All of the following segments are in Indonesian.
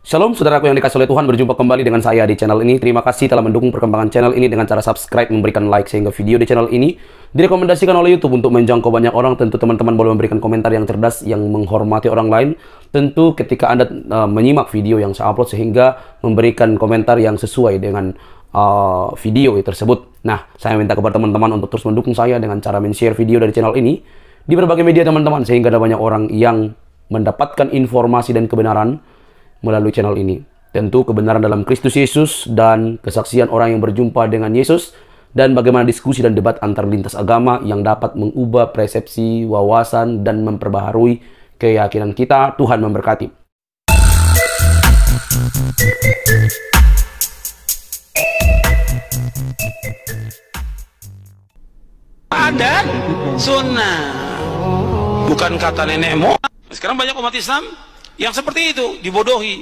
Shalom saudaraku yang dikasih oleh Tuhan, berjumpa kembali dengan saya di channel ini. Terima kasih telah mendukung perkembangan channel ini dengan cara subscribe, memberikan like, sehingga video di channel ini direkomendasikan oleh YouTube untuk menjangkau banyak orang. Tentu teman-teman boleh memberikan komentar yang cerdas, yang menghormati orang lain. Tentu ketika Anda menyimak video yang saya upload, sehingga memberikan komentar yang sesuai dengan video tersebut. Nah, saya minta kepada teman-teman untuk terus mendukung saya dengan cara men-share video dari channel ini di berbagai media teman-teman, sehingga ada banyak orang yang mendapatkan informasi dan kebenaran melalui channel ini. Tentu kebenaran dalam Kristus Yesus dan kesaksian orang yang berjumpa dengan Yesus, dan bagaimana diskusi dan debat antar lintas agama yang dapat mengubah persepsi, wawasan, dan memperbaharui keyakinan kita. Tuhan memberkati. Ada sunnah, bukan kata nenek moyang. Sekarang banyak umat Islam yang seperti itu, dibodohi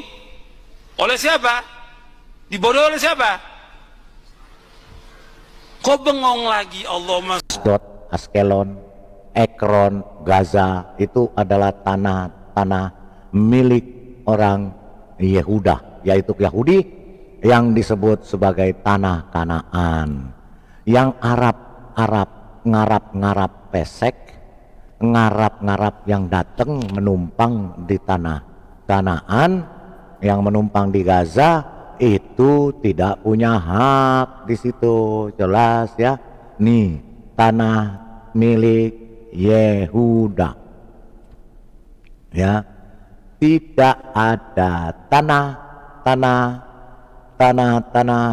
oleh siapa? Dibodohi oleh siapa? Kok bengong lagi? Allah Asdod, Askelon, Ekron, Gaza itu adalah tanah-tanah milik orang Yehuda, yaitu Yahudi, yang disebut sebagai tanah Kanaan. Yang Arab ngarap pesek, ngarap yang datang menumpang di tanah Kanaan, yang menumpang di Gaza itu tidak punya hak di situ, jelas ya. Nih, tanah milik Yehuda. Ya, tidak ada tanah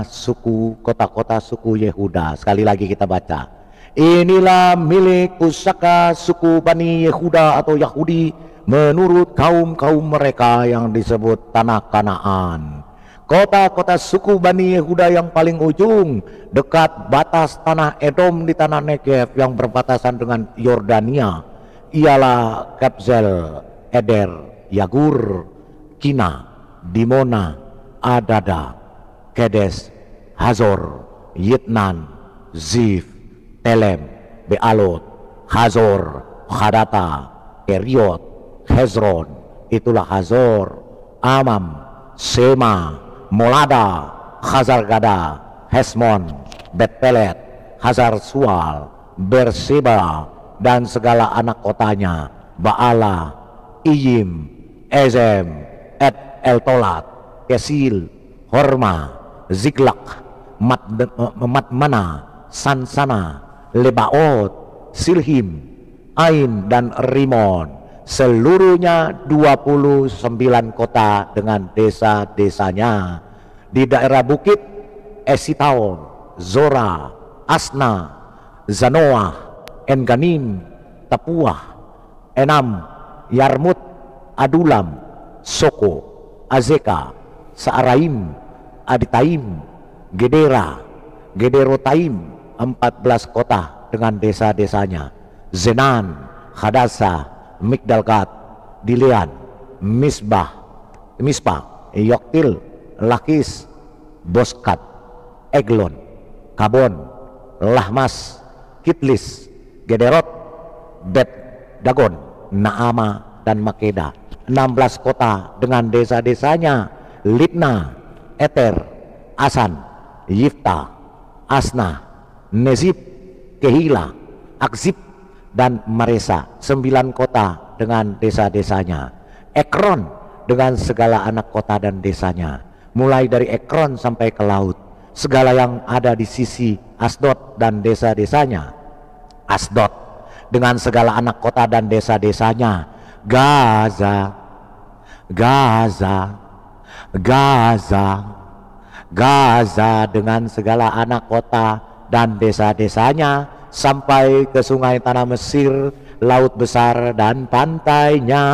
suku, kota-kota suku Yehuda. Sekali lagi kita baca. Inilah milik pusaka suku Bani Yehuda atau Yahudi menurut kaum-kaum mereka yang disebut tanah Kanaan. Kota-kota suku Bani Yehuda yang paling ujung dekat batas tanah Edom di tanah Negev yang berbatasan dengan Yordania ialah Kabzel, Eder, Yagur, Kina, Dimona, Adada, Kedes, Hazor, Yitnan, Zif, Telem, Bealot, Hazor, Hadata, Keriot, Hezron, itulah Hazor, Amam, Sema, Molada, Hazargada, Hesmon, Betpelet, Hazar Sual, Berseba, dan segala anak kotanya, Baala, Iyim, Ezem, Et Eltolat, Kesil, Horma, Ziglak, Matmana, Sansana, Lebaot, Silhim, Ain, dan Rimon, seluruhnya 29 kota dengan desa-desanya. Di daerah bukit Esitaon, Zora, Asna, Zanoah, Enganim, Tapuah, Enam, Yarmut, Adulam, Soko, Azeka, Saaraim, Aditaim, Gedera, Gederotaim, 14 kota dengan desa-desanya. Zenan, Hadasa, Migdalgat, Dilean, Misbah, Yoktil, Lakis, Boskat, Eglon, Kabon, Lahmas, Kitlis, Gederot, Bet Dagon, Naama, dan Makeda. 16 kota dengan desa-desanya. Libna, Eter, Asan, Yifta, Asna, Nezib, Kehila, Akzib, dan Maresa. 9 kota dengan desa-desanya. Ekron dengan segala anak kota dan desanya, mulai dari Ekron sampai ke laut, segala yang ada di sisi Asdod dan desa-desanya. Asdod dengan segala anak kota dan desa-desanya. Gaza dengan segala anak kota dan desa-desanya, sampai ke sungai tanah Mesir, laut besar dan pantainya.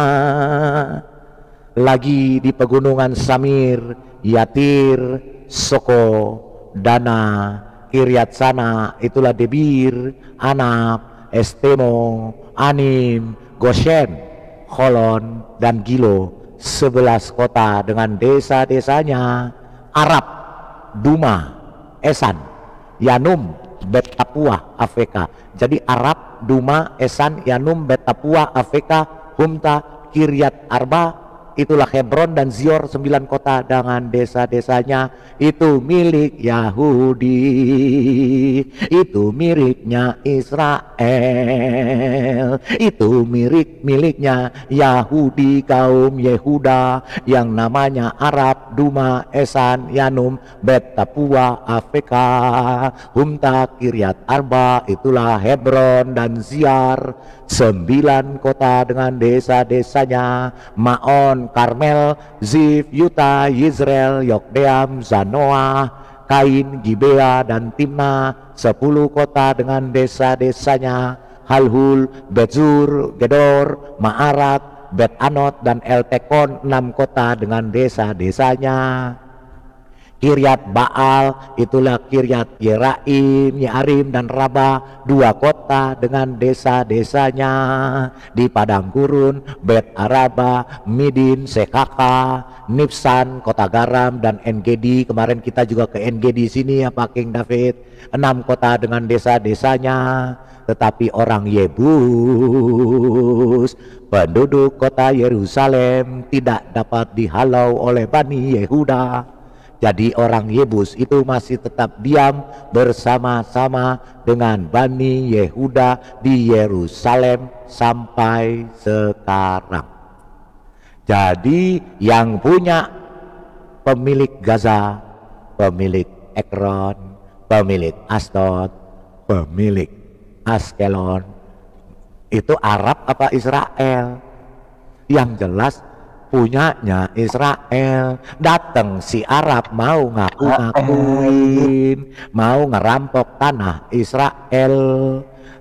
Lagi di pegunungan Samir, Yatir, Soko, Dana, Kiryat Sana, itulah Debir, Anab, Estemo, Anim, Goshen, Holon, dan Gilo. 11 kota dengan desa-desanya. Arab, Duma, Esan, Yanum, Bet Tapua, Afeka. Jadi Arab, Duma, Esan, Yanum, Bet Tapua, Afeka, Humta, Kiryat Arba, itulah Hebron dan Zior, 9 kota dengan desa-desanya. Itu milik Yahudi, itu miliknya Israel, itu miliknya Yahudi, kaum Yehuda yang namanya Arab, Duma, Esan, Yanum, Bet, Tapua, Afeka, Humta, Kiryat Arba. Itulah Hebron dan Ziar, 9 kota dengan desa-desanya. Maon, Karmel, Zif, Yuta, Yizreel, Yokdeam, Zanoah, Kain, Gibea, dan Timna, 10 kota dengan desa-desanya. Halhul, Betzur, Gedor, Ma'arat, Bet Anot, dan El Tekon, 6 kota dengan desa-desanya. Kiryat Baal, itulah Kiryat Yeraim, Yearim, dan Raba, 2 kota dengan desa-desanya. Di padang gurun, Bet Araba, Midin, Sekaka, Nipsan, Kota Garam, dan Engedi. Kemarin kita juga ke Engedi sini ya Pak King David. 6 kota dengan desa-desanya. Tetapi orang Yebus, penduduk kota Yerusalem, tidak dapat dihalau oleh Bani Yehuda. Jadi orang Yebus itu masih tetap diam bersama-sama dengan Bani Yehuda di Yerusalem sampai sekarang. Jadi yang punya pemilik Gaza, pemilik Ekron, pemilik Asdod, pemilik Askelon, itu Arab apa Israel? Yang jelas punyanya Israel. Datang si Arab mau ngaku-ngakuin, mau ngerampok tanah Israel,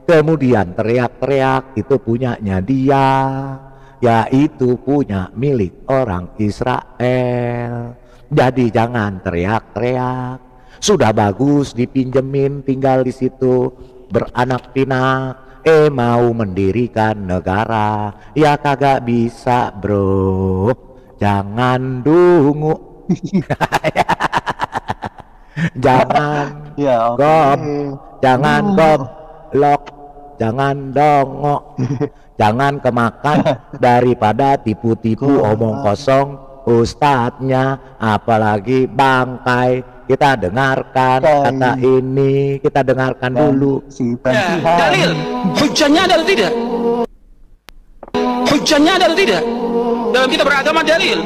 kemudian teriak-teriak itu punyanya dia, yaitu punya milik orang Israel. Jadi jangan teriak-teriak. Sudah bagus dipinjemin tinggal di situ, beranak pinak. Mau mendirikan negara, ya kagak bisa bro. Jangan dungu. Jangan Ya, oke. gob, jangan goblok, jangan dongok, jangan kemakan daripada tipu-tipu omong kosong ustadznya, apalagi bangkai. Kita dengarkan kata ini, kita dengarkan dulu. Si Ya, Tuhan. dalil, hujahnya ada atau tidak? Hujahnya ada atau tidak? Dalam kita beragama dalil.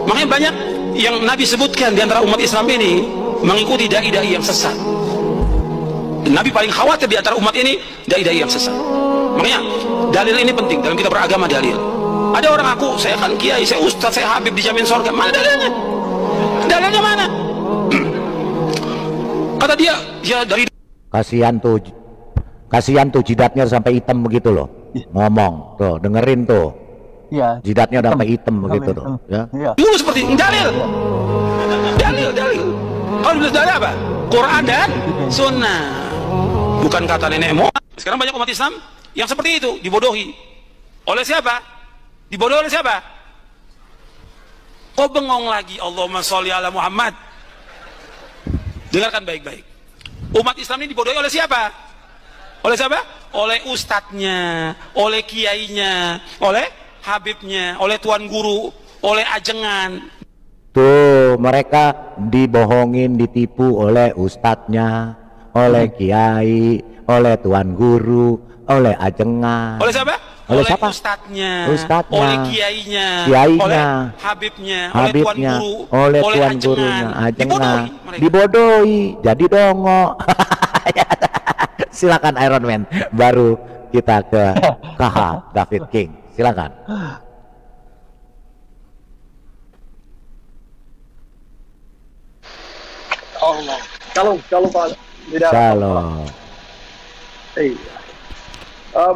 Makanya banyak yang Nabi sebutkan di antara umat Islam ini mengikuti dai-dai yang sesat. Dan Nabi paling khawatir di antara umat ini dai-dai yang sesat. Makanya dalil ini penting dalam kita beragama, dalil. Ada orang aku, saya kan kiai, saya ustaz, saya habib, dijamin surga. Mana dalilnya? Dalilnya mana? Kata dia, ya dari Kasihan tuh jidatnya sampai hitam begitu loh. Ngomong tuh, dengerin tuh. Iya. Jidatnya udah sampai hitam begitu tuh, ya. Iya. dulu seperti ini. Dalil. Kalau dibeli dalil apa? Quran dan Sunnah. Bukan kata nenek moyang. Sekarang banyak umat Islam yang seperti itu, dibodohi. Oleh siapa? Dibodohi oleh siapa? Kok bengong lagi? Allahumma sholli ala Muhammad. Dengarkan baik-baik. Umat Islam ini dibodohi oleh siapa? Oleh siapa? Oleh ustadznya, oleh kiainya, oleh habibnya, oleh tuan guru, oleh ajengan. Tuh mereka dibohongin, ditipu oleh ustadznya, oleh kiai, oleh tuan guru, oleh ajengan. Oleh siapa? Oleh siapa? Ustadznya, Ustadznya, oleh kiainya, kiainya, oleh habibnya, oleh tuan guru, oleh tuan ajengan. gurunya, ajengan. Dibodohi mereka. Dibodohi, jadi dongo. Silakan Iron Man. Baru kita ke KH David King. Silakan. Allah. Shalom Pak. Shalom.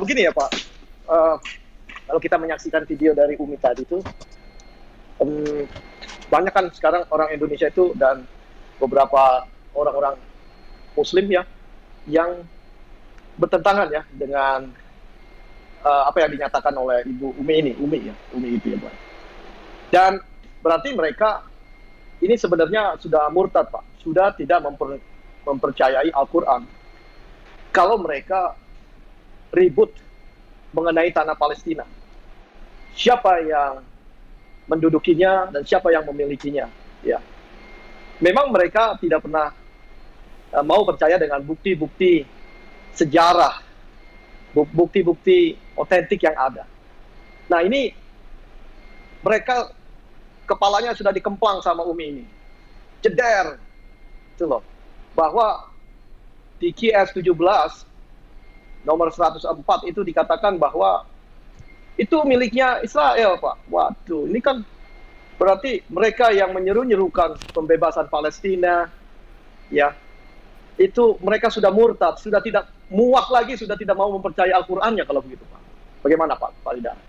Begini ya Pak. Kalau kita menyaksikan video dari Umi tadi itu, banyak kan sekarang orang Indonesia itu dan beberapa orang-orang Muslim ya yang bertentangan ya dengan apa yang dinyatakan oleh Ibu Umi ini, Umi itu ya Pak. Dan berarti mereka ini sebenarnya sudah murtad Pak, sudah tidak mempercayai Al-Quran. Kalau mereka ribut mengenai tanah Palestina, siapa yang mendudukinya dan siapa yang memilikinya. Ya, memang mereka tidak pernah mau percaya dengan bukti-bukti sejarah, bukti-bukti otentik yang ada. Nah, ini mereka kepalanya sudah dikemplang sama Umi ini, jeder, itu loh, bahwa di QS 17 nomor 104 itu dikatakan bahwa itu miliknya Israel, Pak. Waduh, ini kan berarti mereka yang menyeru-nyerukan pembebasan Palestina, ya, itu mereka sudah murtad, sudah tidak muak lagi, sudah tidak mau mempercayai Al-Qur'annya kalau begitu, Pak. Bagaimana, Pak Lidara?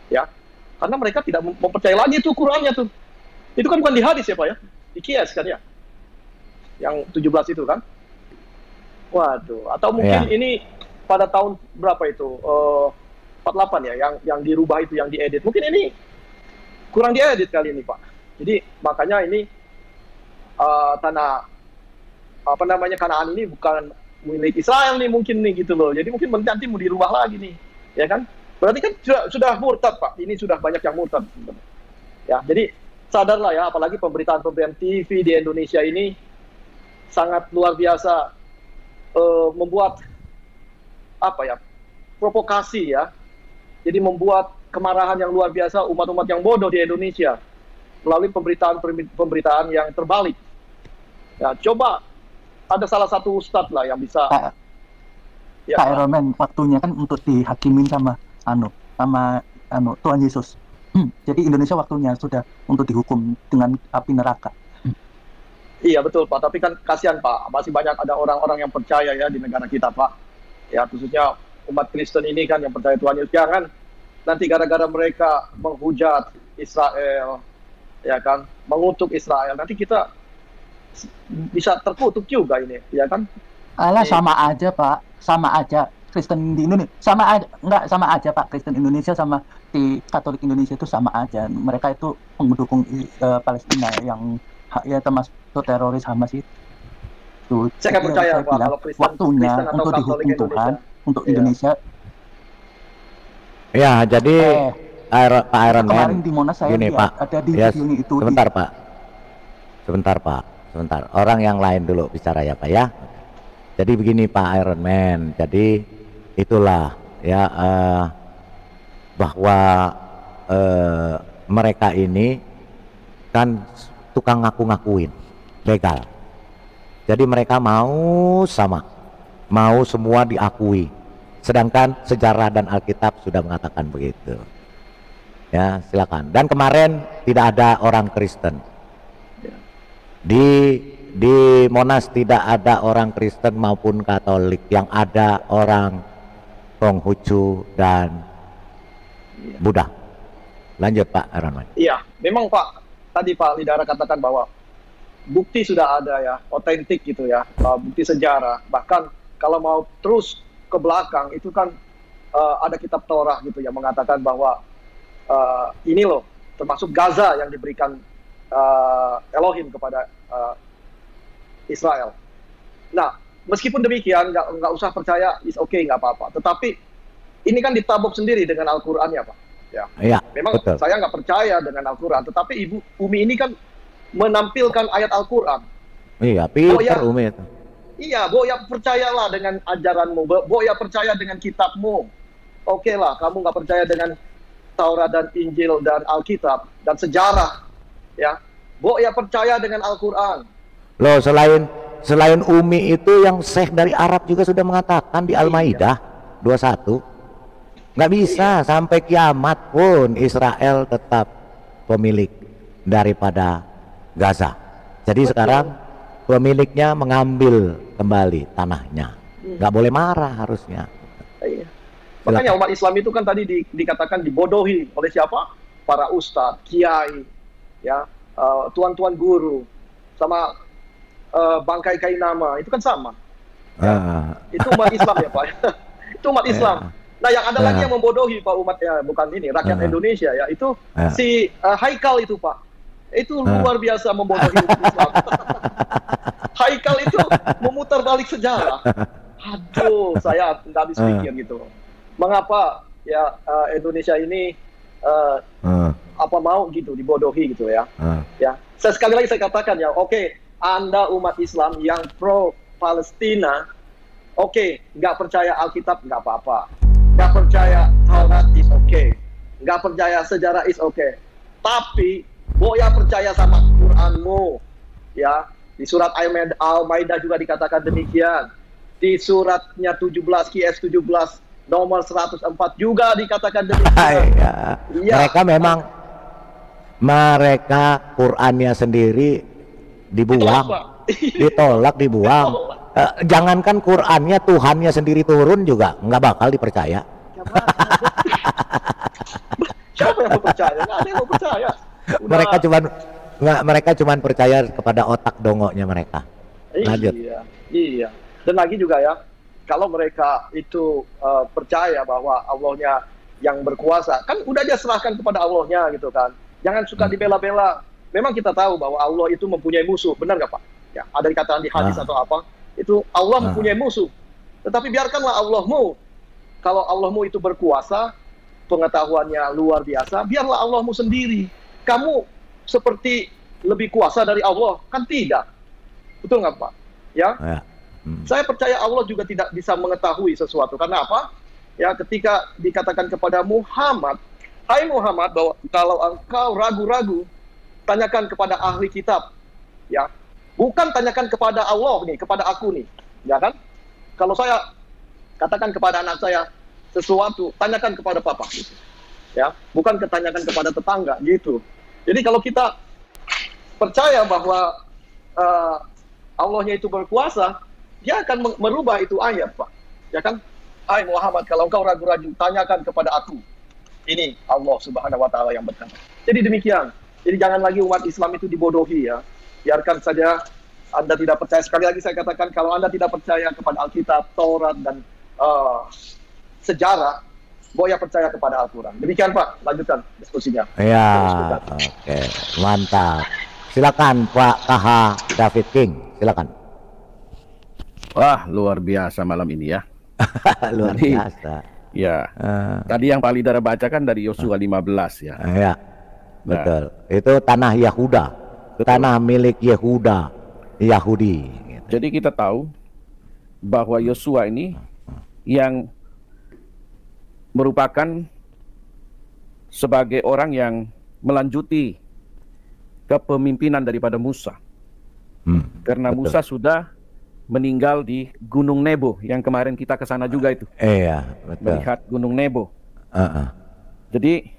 Ya, karena mereka tidak mempercayai lagi itu Qur'annya tuh. Itu kan bukan di hadis ya, Pak ya, di Qiyas kan ya, yang 17 itu kan. Waduh, atau mungkin ini pada tahun berapa itu? 48 ya, yang dirubah itu, yang diedit. Mungkin ini kurang diedit kali ini, Pak. Jadi makanya ini tanah apa namanya Kanaan ini bukan milik Israel nih mungkin nih gitu loh. Jadi mungkin nanti mau dirubah lagi nih, ya kan? Berarti kan sudah murtad, Pak. Ini sudah banyak yang murtad. Ya, jadi sadarlah ya, apalagi pemberitaan-pemberitaan TV di Indonesia ini sangat luar biasa, membuat apa ya, provokasi ya. Jadi membuat kemarahan yang luar biasa umat-umat yang bodoh di Indonesia melalui pemberitaan yang terbalik. Ya, coba ada salah satu ustadz lah yang bisa. Pak Iron Man, waktunya kan untuk dihakimin sama Tuhan Yesus. Jadi Indonesia waktunya sudah untuk dihukum dengan api neraka. Iya betul, Pak. Tapi kan kasihan, Pak. Masih banyak ada orang-orang yang percaya ya di negara kita, Pak. Ya, khususnya umat Kristen ini kan yang percaya Tuhan Yesus. Jangan nanti gara-gara mereka menghujat Israel, ya kan, mengutuk Israel, nanti kita bisa terkutuk juga ini, ya kan? Alah, sama aja, Pak. Sama aja. Kristen di Indonesia sama aja, sama aja, Pak. Kristen Indonesia sama di Katolik Indonesia itu sama aja. Mereka itu pendukung Palestina yang ya termasuk teroris Hamas itu. Saya nggak percaya, Pak, kalau Kristen, waktunya Kristen atau untuk Katolik dihukum Tuhan, untuk Iya. Indonesia. Ya, jadi Pak Iron Man, Kemarin di Monas saya gini, lihat Pak. ada di Ya, videonya itu. sebentar, Pak. Sebentar. Orang yang lain dulu bicara ya, Pak ya. Jadi begini, Pak Iron Man. Jadi itulah ya, bahwa mereka ini kan tukang ngaku-ngakuin legal. Jadi mereka mau semua diakui. Sedangkan sejarah dan Alkitab sudah mengatakan begitu. Ya, silakan. Dan kemarin tidak ada orang Kristen. Di Monas tidak ada orang Kristen maupun Katolik. Yang ada orang Konghucu dan Buddha. Lanjut, Pak Aronman. Iya, memang Pak, tadi Pak Lidara katakan bahwa bukti sudah ada ya, otentik gitu ya, bukti sejarah. Bahkan kalau mau terus ke belakang itu kan ada kitab Torah gitu yang mengatakan bahwa ini loh, termasuk Gaza yang diberikan Elohim kepada Israel. Nah, meskipun demikian nggak usah percaya, is okay, nggak apa-apa. Tetapi ini kan ditabok sendiri dengan Al-Quran ya, Pak. Ya, memang betul. Saya nggak percaya dengan Al-Quran, tetapi Ibu Umi ini kan menampilkan ayat Al-Quran. Iya, pintar Umi itu. Iya, Boya percayalah dengan ajaranmu, Boya percaya dengan kitabmu. Oke lah, kamu nggak percaya dengan Taurat dan Injil dan Alkitab dan sejarah, ya. Boya percaya dengan Al-Quran. Loh, selain Umi itu yang Syekh dari Arab juga sudah mengatakan di Al-Maidah 21. Nggak bisa, sampai kiamat pun Israel tetap pemilik daripada Gaza. Jadi betul. Sekarang pemiliknya mengambil kembali tanahnya, nggak boleh marah harusnya. Iya. Makanya umat Islam itu kan tadi dikatakan dibodohi oleh siapa? Para ustadz, kiai, ya, tuan-tuan guru, sama bangkai kainama, itu kan sama. Ya. Itu umat Islam ya, Pak. Itu umat Islam. Nah, yang ada lagi yang membodohi Pak umatnya, bukan ini rakyat Indonesia ya, itu si Haikal itu, Pak. Itu luar biasa membodohi umat Islam. Haikal itu memutar balik sejarah. Aduh, saya nggak habis pikir gitu. Mengapa ya Indonesia ini apa mau gitu dibodohi gitu ya. Ya, sekali lagi saya katakan ya, oke, Anda umat Islam yang pro Palestina, oke, nggak percaya Alkitab nggak apa-apa, nggak percaya Taurat is oke, nggak percaya sejarah is oke, tapi boya percaya sama Quranmu, ya. Di surat Al-Maidah juga dikatakan demikian. Di suratnya 17 QS 17 nomor 104 juga dikatakan demikian. Ya. Mereka Qurannya sendiri dibuang, ditolak, dibuang. Jangankan Qurannya, Tuhannya sendiri turun juga nggak bakal dipercaya. Siapa yang mau percaya? Nggak ada yang mau percaya. Mereka cuman percaya kepada otak dongoknya mereka. Lanjut. Iya. Dan lagi juga ya, kalau mereka itu percaya bahwa Allahnya yang berkuasa, kan udah dia serahkan kepada Allahnya gitu kan. Jangan suka dibela-bela. Memang kita tahu bahwa Allah itu mempunyai musuh, benar nggak Pak? Ya, ada dikatakan di hadis atau apa? Itu Allah mempunyai musuh. Tetapi biarkanlah Allahmu. Kalau Allahmu itu berkuasa, pengetahuannya luar biasa, biarlah Allahmu sendiri. Kamu seperti lebih kuasa dari Allah, kan tidak? Betul nggak Pak? Ya. Saya percaya Allah juga tidak bisa mengetahui sesuatu. Karena apa? Ya, ketika dikatakan kepada Muhammad, hai Muhammad, bahwa kalau engkau ragu-ragu, tanyakan kepada ahli kitab. Ya, bukan tanyakan kepada Allah nih, kepada aku nih. Ya kan? Kalau saya katakan kepada anak saya sesuatu, tanyakan kepada papa. Gitu. Ya, bukan ketanyakan kepada tetangga gitu. Jadi kalau kita percaya bahwa Allahnya itu berkuasa, dia akan merubah itu ayat, Pak. Ya kan? Hai Muhammad, kalau engkau ragu-ragu, tanyakan kepada aku. Ini Allah Subhanahu wa taala yang berkata. Jadi demikian. Jadi jangan lagi umat Islam itu dibodohi ya. Biarkan saja Anda tidak percaya. Sekali lagi saya katakan, kalau Anda tidak percaya kepada Alkitab, Taurat, dan sejarah, boya percaya kepada Al-Quran. Demikian Pak, lanjutkan diskusinya. Ya, oke, mantap. Silakan Pak KH David King, silakan. Wah, luar biasa malam ini ya. Luar biasa. Ya, tadi yang Pak Lidara bacakan dari Yosua 15 ya. Ya, betul. Itu tanah Yahuda, tanah milik Yehuda, Yahudi. Jadi kita tahu bahwa Yosua ini yang merupakan sebagai orang yang melanjuti kepemimpinan daripada Musa. Karena betul. Musa sudah meninggal di Gunung Nebo yang kemarin kita ke sana juga itu. Iya, betul. Melihat Gunung Nebo. Jadi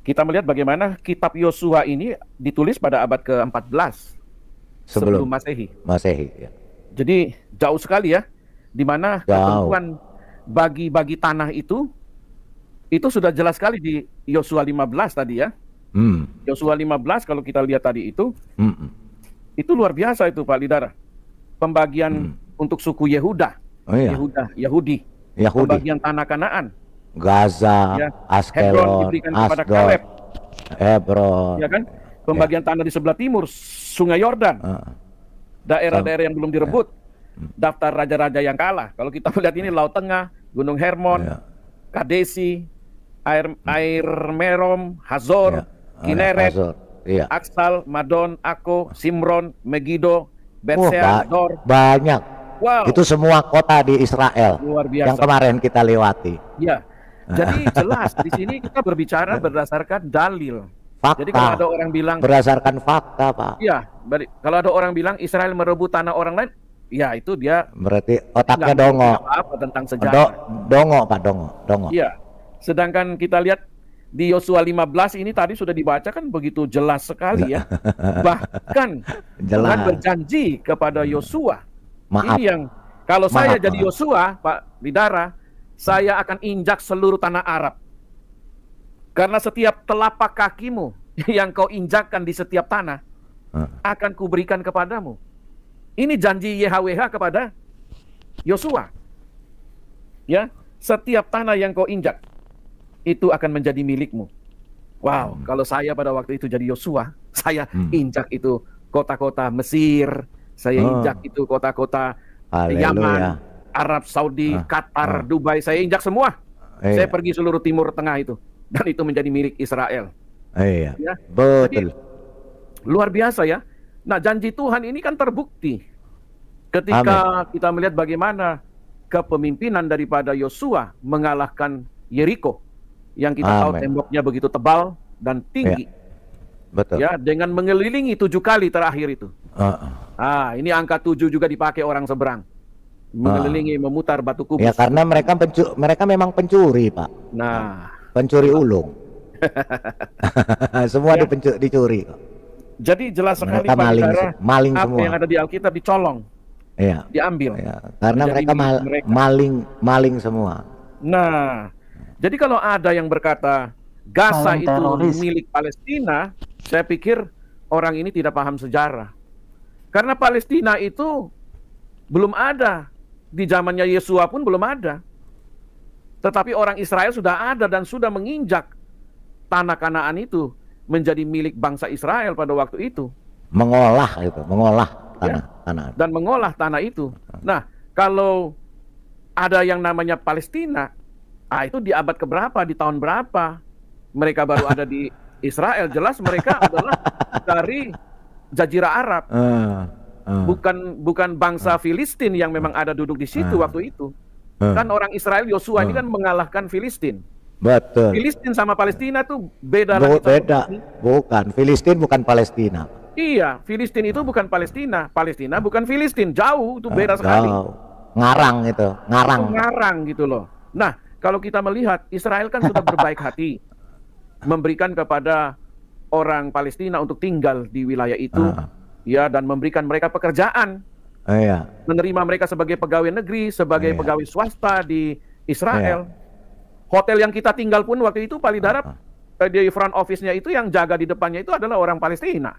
kita melihat bagaimana kitab Yosua ini ditulis pada abad ke-14 sebelum Masehi. Ya. Jadi jauh sekali ya, di mana ketentuan bagi tanah itu sudah jelas sekali di Yosua 15 tadi ya. Yosua 15 kalau kita lihat tadi itu luar biasa itu Pak Lidara. Pembagian untuk suku Yehuda, Yahudi. Pembagian tanah Kanaan, Gaza, ya. Askelon, Hebron diberikan kepada Kaleb. Hebron. Ya kan? Pembagian tanah di sebelah timur, Sungai Yordan. Daerah-daerah yang belum direbut. Daftar raja-raja yang kalah. Kalau kita melihat ini Laut Tengah, Gunung Hermon, Kadesi, air Merom, Hazor, Kineret, Aksal, Madon, Ako, Simron, Megido, Bersea, Dor. Banyak. Wow. Itu semua kota di Israel. Luar biasa. Yang kemarin kita lewati. Ya. Jadi jelas di sini kita berbicara berdasarkan dalil. Fakta. Jadi kalau ada orang bilang berdasarkan fakta, Pak. Iya, kalau ada orang bilang Israel merebut tanah orang lain, ya itu dia berarti otaknya dongo. Apa tentang sejarah? Dongo, Pak, dongo. Iya. Sedangkan kita lihat di Yosua 15 ini tadi sudah dibaca kan begitu jelas sekali ya. Bahkan Tuhan berjanji kepada Yosua. Ini yang kalau saya jadi Yosua, Pak Lidara, saya akan injak seluruh tanah Arab. Karena setiap telapak kakimu yang kau injakkan di setiap tanah akan kuberikan kepadamu. Ini janji YHWH kepada Yosua. Ya, setiap tanah yang kau injak itu akan menjadi milikmu. Wow, kalau saya pada waktu itu jadi Yosua, saya injak itu kota-kota Mesir, saya injak itu kota-kota Yaman, Arab Saudi, Qatar, Dubai, saya injak semua. Saya pergi seluruh Timur Tengah itu. dan itu menjadi milik Israel. Iya, Ya. betul. Jadi, luar biasa ya. Nah, janji Tuhan ini kan terbukti ketika kita melihat bagaimana kepemimpinan daripada Yosua mengalahkan Yeriko yang kita tahu temboknya begitu tebal dan tinggi. Iya. Betul. Ya, dengan mengelilingi 7 kali terakhir itu. Ini angka 7 juga dipakai orang seberang. Mengelilingi, memutar batu kubus. Ya, karena mereka memang pencuri, Pak. Nah, Pencuri ulung. Semua dicuri. Jadi jelas sekali Mereka maling apa semua. yang ada di Alkitab dicolong, Iya. diambil. Ya, karena Menjadi mereka milik mereka. maling semua. Nah, jadi kalau ada yang berkata Gaza Maling itu teroris. milik Palestina, saya pikir orang ini tidak paham sejarah. Karena Palestina itu belum ada. Di zamannya Yesua pun belum ada. Tetapi orang Israel sudah ada dan sudah menginjak tanah Kanaan itu menjadi milik bangsa Israel pada waktu itu. Mengolah tanah. Dan mengolah tanah itu. Nah, kalau ada yang namanya Palestina, itu di abad keberapa, di tahun berapa mereka baru ada di Israel. Jelas mereka adalah dari Jazirah Arab. Bukan bangsa Filistin yang memang ada duduk di situ waktu itu. Kan orang Israel, Yosua ini kan mengalahkan Filistin. Betul. Filistin sama Palestina tuh beda lagi. Beda. Bukan. Filistin bukan Palestina. Iya, Filistin itu bukan Palestina. Palestina bukan Filistin. Jauh, itu beda sekali. Jauh. Ngarang itu. Ngarang. Itu ngarang gitu loh. Nah, kalau kita melihat, Israel kan sudah berbaik hati. Memberikan kepada orang Palestina untuk tinggal di wilayah itu. Ya, dan memberikan mereka pekerjaan. Iya. Menerima mereka sebagai pegawai negeri, sebagai pegawai swasta di Israel. Hotel yang kita tinggal pun waktu itu Palidarap, di front office-nya itu yang jaga di depannya itu adalah orang Palestina.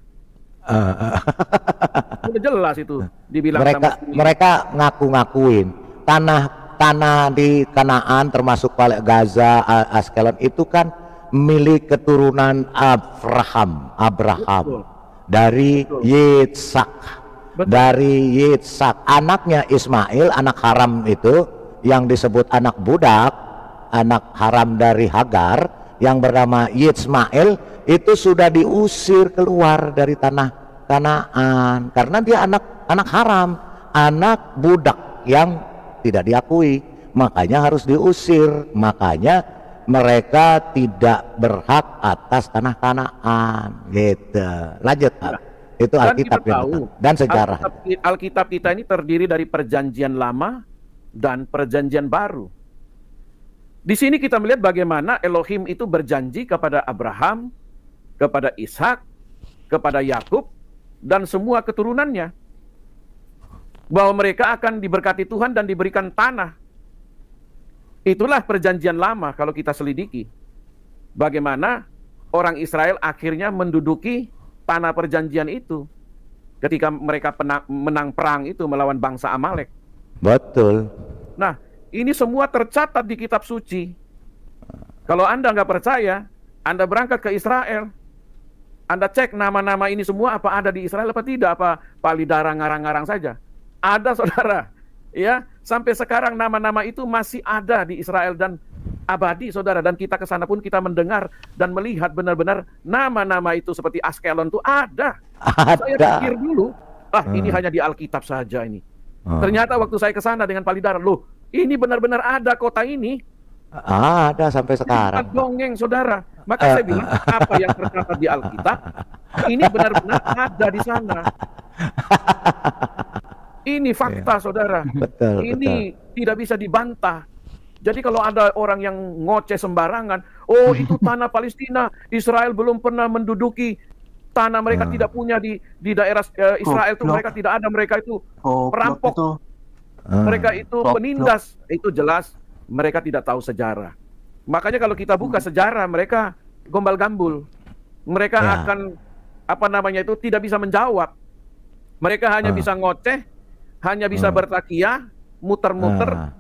Sudah jelas itu dibilang mereka ngaku-ngakuin tanah di Kanaan termasuk Gaza, Askelon itu kan milik keturunan Abraham. Betul. Dari Yitzhak. Dari Yitzhak, anaknya Ismail, anak haram itu yang disebut anak budak, anak haram dari Hagar yang bernama Ismail itu sudah diusir keluar dari tanah Kanaan karena dia anak haram, anak budak yang tidak diakui, makanya harus diusir. Makanya mereka tidak berhak atas tanah Kanaan gitu. Lanjut, Pak. Itu Alkitab dan sejarah. Alkitab kita ini terdiri dari perjanjian lama dan perjanjian baru. Di sini kita melihat bagaimana Elohim itu berjanji kepada Abraham, kepada Ishak, kepada Yakub, dan semua keturunannya, bahwa mereka akan diberkati Tuhan dan diberikan tanah. Itulah perjanjian lama kalau kita selidiki. Bagaimana orang Israel akhirnya menduduki tanah perjanjian itu ketika mereka menang perang itu melawan bangsa Amalek. Betul. Nah, ini semua tercatat di kitab suci. Kalau Anda nggak percaya, Anda berangkat ke Israel, Anda cek nama-nama ini semua apa ada di Israel apa tidak, apa Palidara ngarang-ngarang saja. Ada, saudara. Ya, sampai sekarang nama-nama itu masih ada di Israel dan abadi, saudara. Dan kita ke sana pun kita mendengar dan melihat benar-benar nama-nama itu seperti Askelon itu ada. Saya pikir dulu, ini hanya di Alkitab saja ini. Ternyata waktu saya ke sana dengan Palidara, loh, ini benar-benar ada kota ini. Ada sampai sekarang. Bukan dongeng, saudara. Maka saya bilang, apa yang tercatat di Alkitab, ini benar-benar ada di sana. Ini fakta, saudara. Betul, ini tidak bisa dibantah. Jadi kalau ada orang yang ngoceh sembarangan, oh itu tanah Palestina, Israel belum pernah menduduki tanah, mereka tidak punya di daerah Israel itu, mereka tidak ada, mereka itu perampok, mereka itu penindas, itu jelas mereka tidak tahu sejarah. Makanya kalau kita buka sejarah, mereka gombal-gambul, mereka akan tidak bisa menjawab, mereka hanya bisa ngoceh, hanya bisa bertakiah, muter-muter,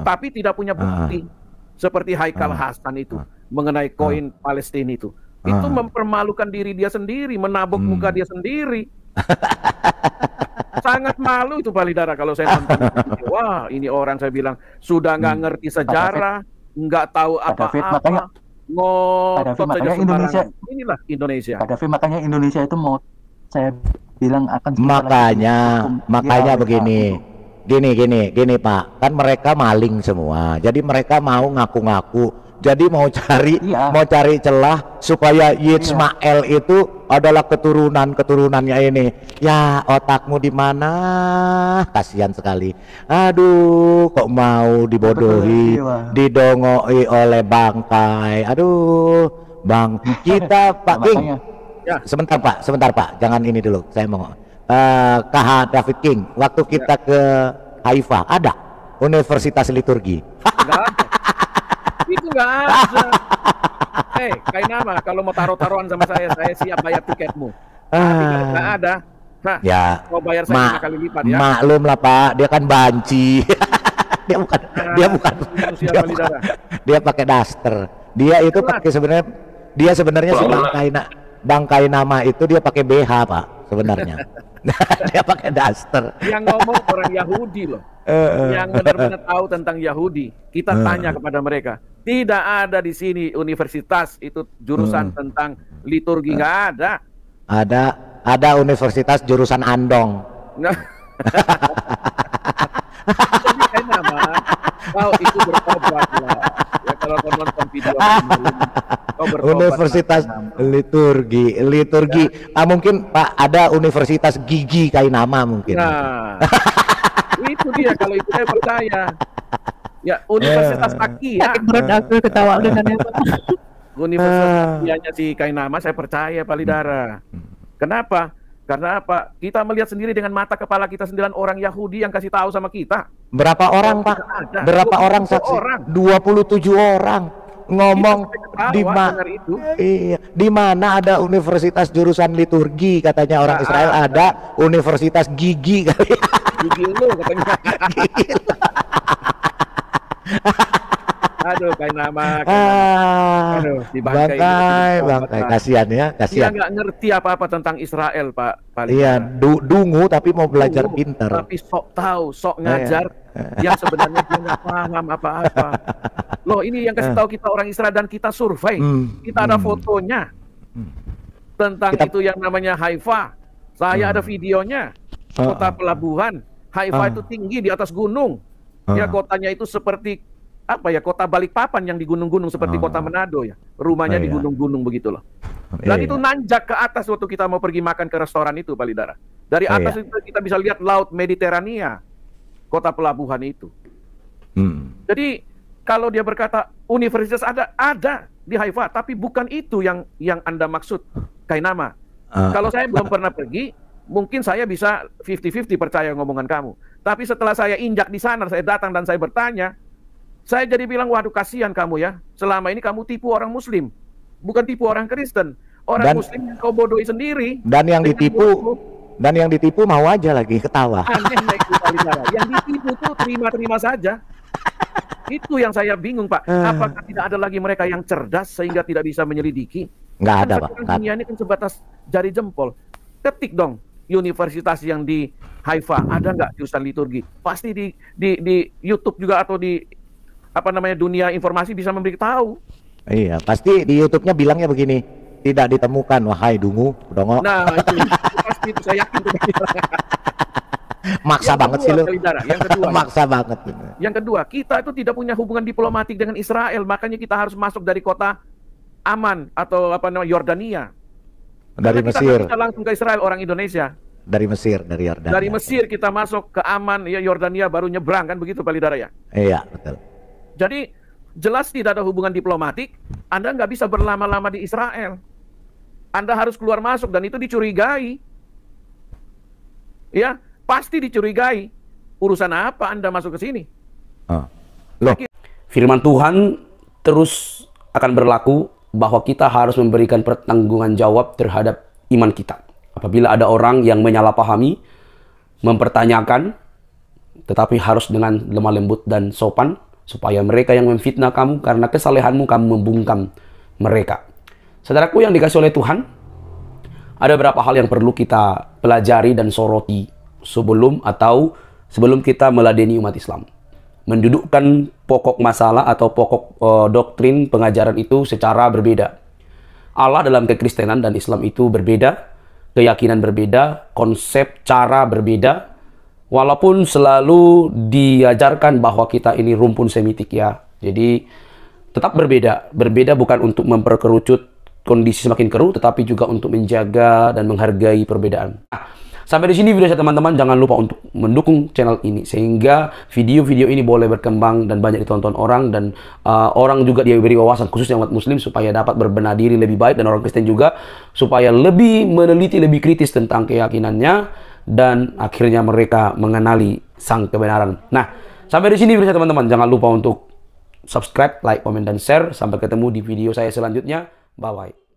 tapi tidak punya bukti. Seperti Haikal Hasan itu mengenai koin Palestina itu mempermalukan diri dia sendiri, menabok muka dia sendiri. Sangat malu itu Palidara kalau saya nonton. Wah, ini orang, saya bilang, sudah nggak ngerti sejarah, nggak tahu apa-apa. ngotot saja makanya Indonesia, sembarangan. Inilah Indonesia. Gaddafi makanya Indonesia itu mau saya bilang akan makanya begini. Gini Pak, kan mereka maling semua. Jadi mereka mau ngaku-ngaku. Jadi mau cari celah supaya Ismail itu adalah keturunannya ini. Ya, otakmu di mana? Kasihan sekali. Aduh, kok mau dibodohi, didongoi oleh bangkai. Aduh, Bang, kita Pak King. Sebentar Pak, jangan ini dulu. Saya mau KH David King, waktu kita ke Haifa ada Universitas Liturgi. Enggak ada. Itu enggak ada. Kainama, kalau mau taruhan sama saya siap bayar tiketmu. Tapi kalau enggak ada, ya mau bayar saya 5 kali lipat ya. Maklum lah Pak, dia kan banci. dia pakai daster. Dia itu pakai sebenarnya si bangkai nama itu dia pakai BH Pak sebenarnya. Dia pakai daster. Yang ngomong orang Yahudi loh. Yang benar-benar tahu tentang Yahudi. Kita tanya kepada mereka. Tidak ada di sini universitas itu jurusan tentang liturgi, nggak ada. Ada universitas jurusan andong. Jadi kayak nama, kau itu bertobat lah. Ya, kalau kau nonton video Universitas liturgi. Mungkin Pak ada Universitas Gigi Kainama mungkin. Nah, itu dia, kalau itu saya percaya. Ya, Universitas Takia. Berat aku ketawa dengannya Pak. Universitas Takianya si Kainama saya percaya Pak Lidara. Kenapa? Karena apa? Kita melihat sendiri dengan mata kepala kita 9 orang Yahudi yang kasih tahu sama kita. Berapa orang Pak? Berapa orang saksi? 27 orang. Ngomong di mana ada universitas jurusan liturgi, katanya orang Israel ada universitas gigi kali. Gigi lu katanya. Aduh, Kainama. Aduh, bangkai. Kasihan ya, kasihan. Dia nggak ngerti apa-apa tentang Israel, Pak. Iya, dungu tapi mau belajar pintar. Tapi sok tahu, sok ngajar. Yang sebenarnya dia nggak paham apa-apa. Loh, ini yang kasih tahu kita orang Israel dan kita survei. Kita ada fotonya tentang itu yang namanya Haifa. Saya ada videonya. Kota pelabuhan. Haifa itu tinggi di atas gunung. Ya, kotanya itu seperti apa ya, kota Balikpapan yang di gunung-gunung seperti kota Manado ya. Rumahnya di gunung-gunung begitu loh. Dan itu nanjak ke atas waktu kita mau pergi makan ke restoran itu, Pak Lidara. Dari atas itu kita bisa lihat laut Mediterania. Kota pelabuhan itu. Jadi kalau dia berkata universitas ada di Haifa, tapi bukan itu yang Anda maksud, Kainama. Kalau saya belum pernah pergi, mungkin saya bisa 50-50 percaya ngomongan kamu. Tapi setelah saya injak di sana, saya datang dan saya bertanya, saya jadi bilang, waduh kasihan kamu ya. Selama ini kamu tipu orang Muslim, bukan tipu orang Kristen. Orang Muslim kau bodohi sendiri. Dan yang ditipu mau aja lagi ketawa. Aneh itu, yang ditipu tuh terima-terima saja. Itu yang saya bingung Pak. Apakah tidak ada lagi mereka yang cerdas sehingga tidak bisa menyelidiki? Nggak ada Pak. Dunia ini kan sebatas jari jempol. Ketik dong universitas yang di Haifa ada nggak jurusan liturgi? Pasti di YouTube juga atau di apa namanya dunia informasi bisa memberitahu. Iya, pasti di YouTube-nya bilangnya begini, tidak ditemukan, wahai dungu, dongo. Nah, itu pasti itu saya yakin. Maksa banget sih lu. Yang kedua, maksa banget. Yang kedua, kita itu tidak punya hubungan diplomatik dengan Israel, makanya kita harus masuk dari kota aman atau apa namanya Yordania. Dari Mesir. Kita langsung ke Israel orang Indonesia. Dari Mesir, dari Yordania. Dari Mesir kita masuk ke aman ya Yordania baru nyebrang kan begitu Pak Lidara ya? Iya, betul. Jadi jelas tidak ada hubungan diplomatik, Anda nggak bisa berlama-lama di Israel. Anda harus keluar masuk dan itu dicurigai. Ya, pasti dicurigai. Urusan apa Anda masuk ke sini? Loh. Firman Tuhan terus akan berlaku bahwa kita harus memberikan pertanggungan jawab terhadap iman kita. Apabila ada orang yang menyalahpahami, mempertanyakan, tetapi harus dengan lemah lembut dan sopan, supaya mereka yang memfitnah kamu karena kesalehanmu, kamu membungkam mereka. Saudaraku yang dikasih oleh Tuhan, ada beberapa hal yang perlu kita pelajari dan soroti sebelum kita meladeni umat Islam. mendudukkan pokok masalah atau pokok doktrin pengajaran itu secara berbeda. Allah dalam kekristenan dan Islam itu berbeda, keyakinan berbeda, konsep cara berbeda, walaupun selalu diajarkan bahwa kita ini rumpun semitik ya. Jadi tetap berbeda. Berbeda bukan untuk memperkerucut kondisi semakin keruh, tetapi juga untuk menjaga dan menghargai perbedaan. Nah, sampai di sini video saya teman-teman. Jangan lupa untuk mendukung channel ini sehingga video-video ini boleh berkembang dan banyak ditonton orang, dan orang juga diberi wawasan khususnya umat muslim supaya dapat berbenah diri lebih baik, dan orang Kristen juga supaya lebih meneliti, lebih kritis tentang keyakinannya, dan akhirnya mereka mengenali sang kebenaran. Nah, sampai di sini video saya teman-teman. Jangan lupa untuk subscribe, like, komen, dan share. Sampai ketemu di video saya selanjutnya. Bye-bye.